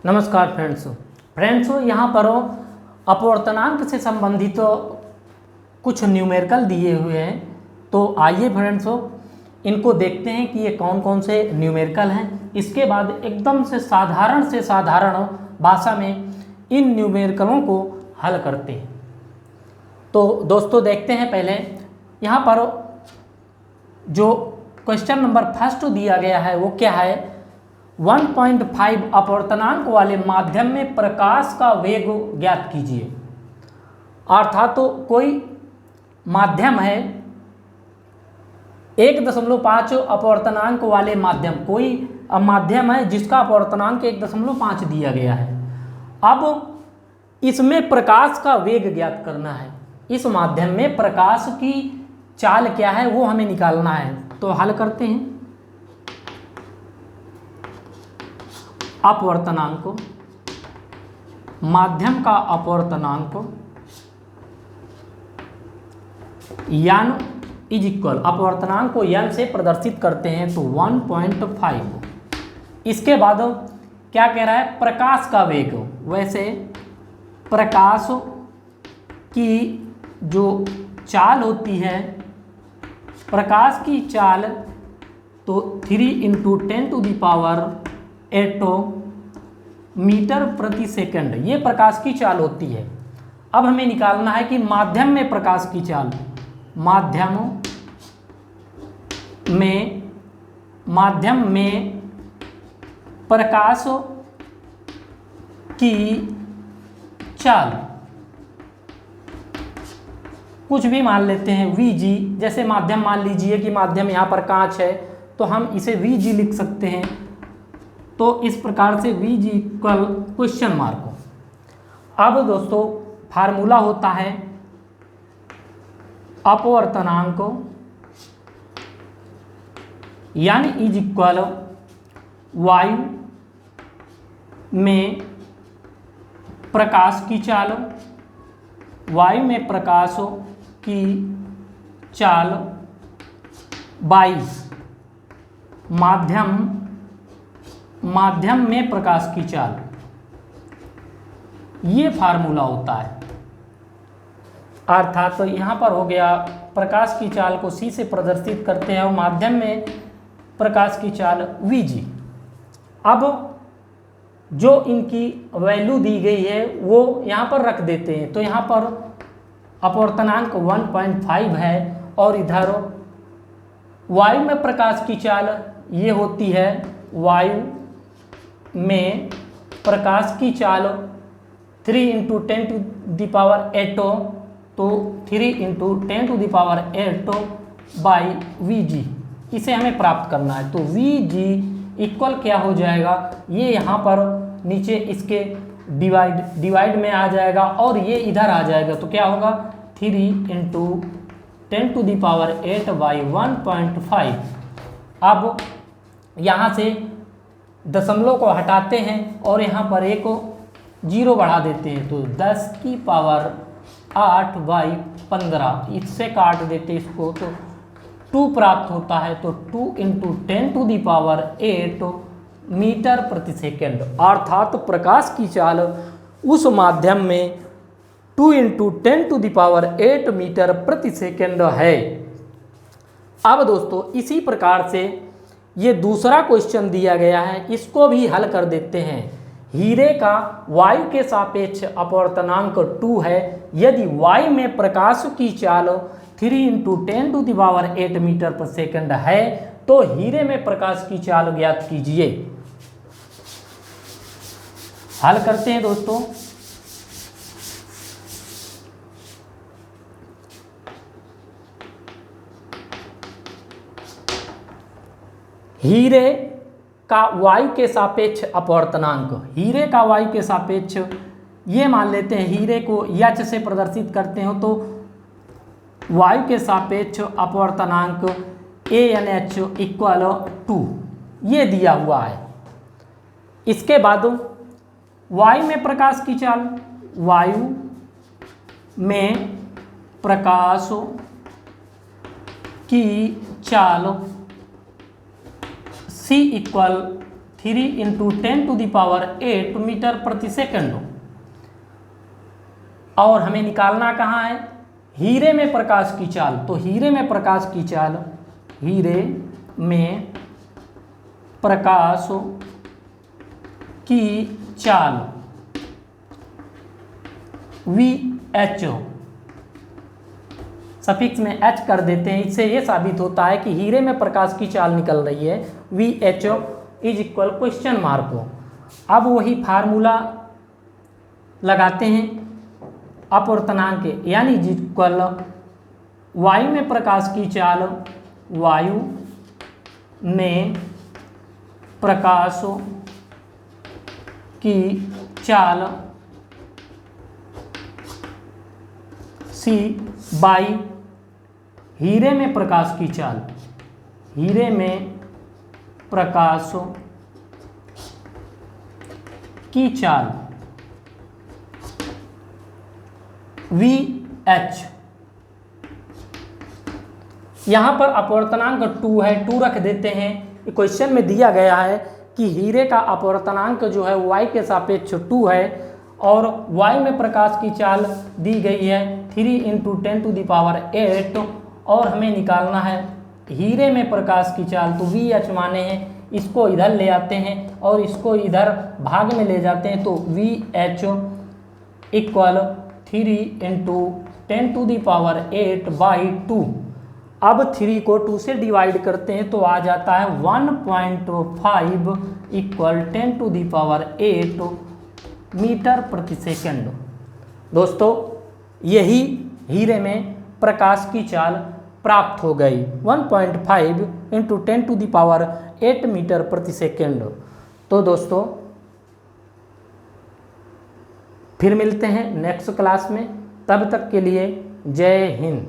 नमस्कार फ्रेंड्स यहाँ पर अपवर्तनांक से संबंधित कुछ न्यूमेरिकल दिए हुए हैं। तो आइए फ्रेंड्स इनको देखते हैं कि ये कौन कौन से न्यूमेरिकल हैं। इसके बाद एकदम से साधारण भाषा में इन न्यूमेरिकलों को हल करते हैं। तो दोस्तों देखते हैं पहले यहाँ पर जो क्वेश्चन नंबर फर्स्ट दिया गया है वो क्या है। 1.5 अपवर्तनांक वाले माध्यम में प्रकाश का वेग ज्ञात कीजिए। अर्थात तो कोई माध्यम है 1.5 अपवर्तनांक वाले माध्यम, कोई माध्यम है जिसका अपवर्तनांक 1.5 दिया गया है। अब इसमें प्रकाश का वेग ज्ञात करना है। इस माध्यम में प्रकाश की चाल क्या है वो हमें निकालना है। तो हल करते हैं। अपवर्तनांक, माध्यम का अपवर्तनांक यान इज इक्वल, अपवर्तनांक को यान से प्रदर्शित करते हैं तो 1.5। इसके बाद क्या कह रहा है, प्रकाश का वेग। वैसे प्रकाश की जो चाल होती है, प्रकाश की चाल तो 3 × 10⁸ मीटर प्रति सेकंड, ये प्रकाश की चाल होती है। अब हमें निकालना है कि माध्यम में प्रकाश की चाल, माध्यम में प्रकाश की चाल कुछ भी मान लेते हैं Vg। जैसे माध्यम मान लीजिए कि माध्यम यहाँ पर कांच है तो हम इसे Vg लिख सकते हैं। तो इस प्रकार से Vg इक्वल क्वेश्चन मार्क। अब दोस्तों फार्मूला होता है अपवर्तनांक यानी इज इक्वल वायु में प्रकाश की चाल, वायु में प्रकाश की चाल 22 माध्यम में प्रकाश की चाल, ये फार्मूला होता है। अर्थात तो यहाँ पर हो गया प्रकाश की चाल को C से प्रदर्शित करते हैं और माध्यम में प्रकाश की चाल Vg। अब जो इनकी वैल्यू दी गई है वो यहाँ पर रख देते हैं। तो यहाँ पर अपवर्तनांक 1.5 है और इधर वायु में प्रकाश की चाल ये होती है, वायु में प्रकाश की चाल 3 × 10⁸, तो 3 × 10⁸/Vg, इसे हमें प्राप्त करना है। तो Vg इक्वल क्या हो जाएगा, ये यहाँ पर नीचे इसके डिवाइड में आ जाएगा और ये इधर आ जाएगा। तो क्या होगा 3 × 10⁸/1.5। अब यहाँ से दशमलव को हटाते हैं और यहाँ पर एक 0 बढ़ा देते हैं तो 10⁸8/15, इससे काट देते इसको तो 2 प्राप्त होता है। तो 2 × 10⁸ मीटर प्रति सेकंड। अर्थात प्रकाश की चाल उस माध्यम में 2 × 10⁸ मीटर प्रति सेकंड है। अब दोस्तों इसी प्रकार से ये दूसरा क्वेश्चन दिया गया है, इसको भी हल कर देते हैं। हीरे का वायु के सापेक्ष अपवर्तनांक 2 है। यदि वायु में प्रकाश की चाल 3 × 10⁸ मीटर पर सेकंड है तो हीरे में प्रकाश की चाल ज्ञात कीजिए। हल करते हैं दोस्तों। हीरे का वायु के सापेक्ष अपवर्तनांक, हीरे का वायु के सापेक्ष ये मान लेते हैं, हीरे को H से प्रदर्शित करते हो तो वायु के सापेक्ष अपवर्तनांक ANH इक्वल 2 ये दिया हुआ है। इसके बाद वायु में प्रकाश की चाल, वायु में प्रकाश की चाल C इक्वल 3 इंटू 10⁸ मीटर प्रति सेकंड। और हमें निकालना कहाँ है, हीरे में प्रकाश की चाल। तो हीरे में प्रकाश की चाल, हीरे में प्रकाश की चाल VH, सफिक्स में H कर देते हैं। इससे ये साबित होता है कि हीरे में प्रकाश की चाल निकल रही है VH is equal question mark हो। अब वही फार्मूला लगाते हैं अपवर्तनांक के, यानी इक्वल वायु में प्रकाश की चाल, वायु में प्रकाश की चाल C बाई हीरे में प्रकाश की चाल, हीरे में प्रकाश की चाल VH। यहाँ पर अपवर्तनांक 2 है, 2 रख देते हैं। क्वेश्चन में दिया गया है कि हीरे का अपवर्तनांक जो है y के सापेक्ष 2 है और y में प्रकाश की चाल दी गई है 3 इंटू 10⁸, और हमें निकालना है हीरे में प्रकाश की चाल। तो VH माने हैं, इसको इधर ले आते हैं और इसको इधर भाग में ले जाते हैं। तो VH इक्वल 3 इंटू 10⁸/2। अब 3 को 2 से डिवाइड करते हैं तो आ जाता है 1.5 इक्वल 10⁸ मीटर प्रति सेकंड। दोस्तों यही हीरे में प्रकाश की चाल प्राप्त हो गई 1.5 इंटू 10⁸ मीटर प्रति सेकंड। तो दोस्तों फिर मिलते हैं नेक्स्ट क्लास में, तब तक के लिए जय हिंद।